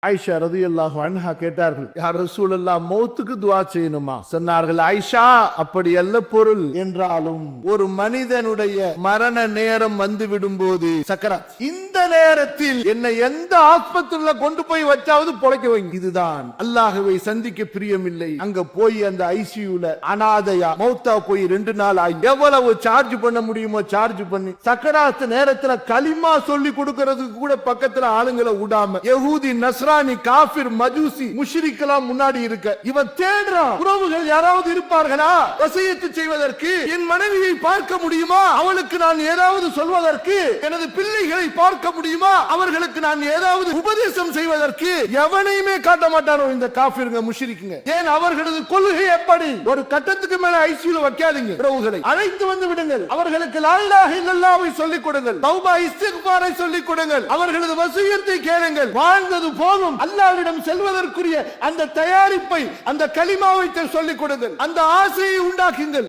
ஆயிஷா ரலியல்லாஹு அன்ஹா கேட்டார்கள், யா ரசூலல்லாஹ் மௌத்துக்கு துஆ செய்யணுமா? சொன்னார்கள், ஆயிஷா அப்படி அல்ல பொருள். என்றாலும் ஒரு மனிதனுடைய மரண நேரம் வந்து விடும்போது சக்கராத், இந்த நேரத்தில் என்னை எந்த ஆஸ்பத்திரியில கொண்டு போய் வச்சாவது பொழைக்க வைங்க. இதுதான் அல்லாஹ்வை சந்திக்க பிரியமில்லை. அங்க போய் அந்த ஐசியூல அனாதையா மௌத்தா போய் 2 நாள் ஆகி எவ்வளவு சார்ஜ் பண்ண முடியுமோ சார்ஜ் பண்ணி சக்கராத் நேரத்துல கலிமா சொல்லி கொடுக்கிறதுக்கு கூட பக்கத்துல ஆளுங்களை விடாம யஹூதி நஸ்ரானி காஃபிர் மஜூசி முஷ்ரிக்லாம் முன்னாடி இருக்க இவன் தேடுறான். உறவுகள் யாராவது இருப்பார்களா வசியத்து செய்வதற்கு? என் மனைவியை பார்க்க முடியுமா? அவளுக்கு நான் ஏதாவது சொல்வதற்கு? எனது பிள்ளைகளை பார்க்க முடியுமா? அவர்களுக்கு நான் ஏதாவது உபதேசம் செய்வதற்கு? எவனையுமே காட்ட மாட்டானோ இந்த காஃபிருங்க முஷ்ரிக்குங்க. ஏன் அவர்களது கொள்கை எப்படி? ஒரு கட்டத்துக்கு மேல ஐசியூல வைக்காதீங்க. உறவுகளை அழைத்து வந்து விடுங்கள். அவர்களுக்கு லா இலாஹ இல்லல்லாஹ்வை சொல்லிக் கொடுங்கள். தௌபா இஸ்திக்பாரை சொல்லிக் கொடுங்கள். அவர்களது வசியத்தை கேளுங்கள். வாழ்ந்தது போதும், அல்லாஹ்விடம் செல்வதற்குரிய அந்த தயாரிப்பை, அந்த கலிமாவை சொல்லிக் கொடுங்கள். அந்த ஆசையை உண்டாக்குங்கள்.